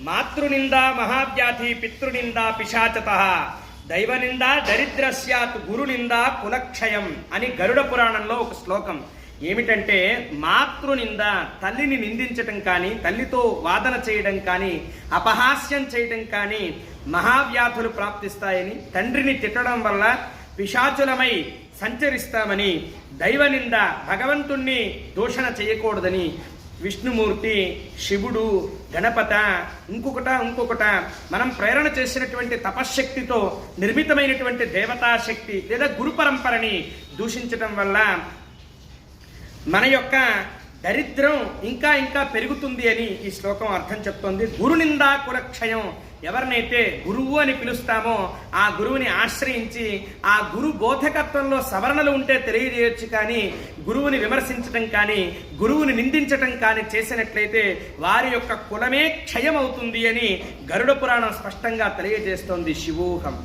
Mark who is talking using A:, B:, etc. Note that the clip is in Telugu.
A: మాతృనింద మహావ్యాధి పితృనింద పిశాచత దైవనింద దరిద్రస్యాత్ గురునింద కులక్షయం అని గరుడ పురాణంలో ఒక శ్లోకం. ఏమిటంటే మాతృనింద, తల్లిని నిందించటం కానీ, తల్లితో వాదన చేయడం కానీ, అపహాస్యం చేయడం కానీ మహావ్యాధులు ప్రాప్తిస్తాయని, తండ్రిని తిట్టడం వల్ల పిశాచులమై సంచరిస్తామని, దైవనింద భగవంతుణ్ణి దూషణ చేయకూడదని విష్ణుమూర్తి, శివుడు, గణపత ఇంకొకట మనం ప్రేరణ చేసినటువంటి తపశ్శక్తితో నిర్మితమైనటువంటి దేవతాశక్తి లేదా గురు పరంపరని దూషించటం వల్ల మన యొక్క దరిద్రం ఇంకా ఇంకా పెరుగుతుంది అని ఈ శ్లోకం అర్థం చెప్తోంది. గురునిందా కులక్షయం. ఎవరినైతే గురువు అని పిలుస్తామో ఆ గురువుని ఆశ్రయించి ఆ గురు బోధకత్వంలో సవరణలు ఉంటే తెలియజేయచ్చు, కానీ గురువుని విమర్శించటం కానీ గురువుని నిందించటం కానీ చేసినట్లయితే వారి యొక్క కులమే క్షయం అవుతుంది అని గరుడ పురాణం స్పష్టంగా తెలియజేస్తోంది. శివోహం.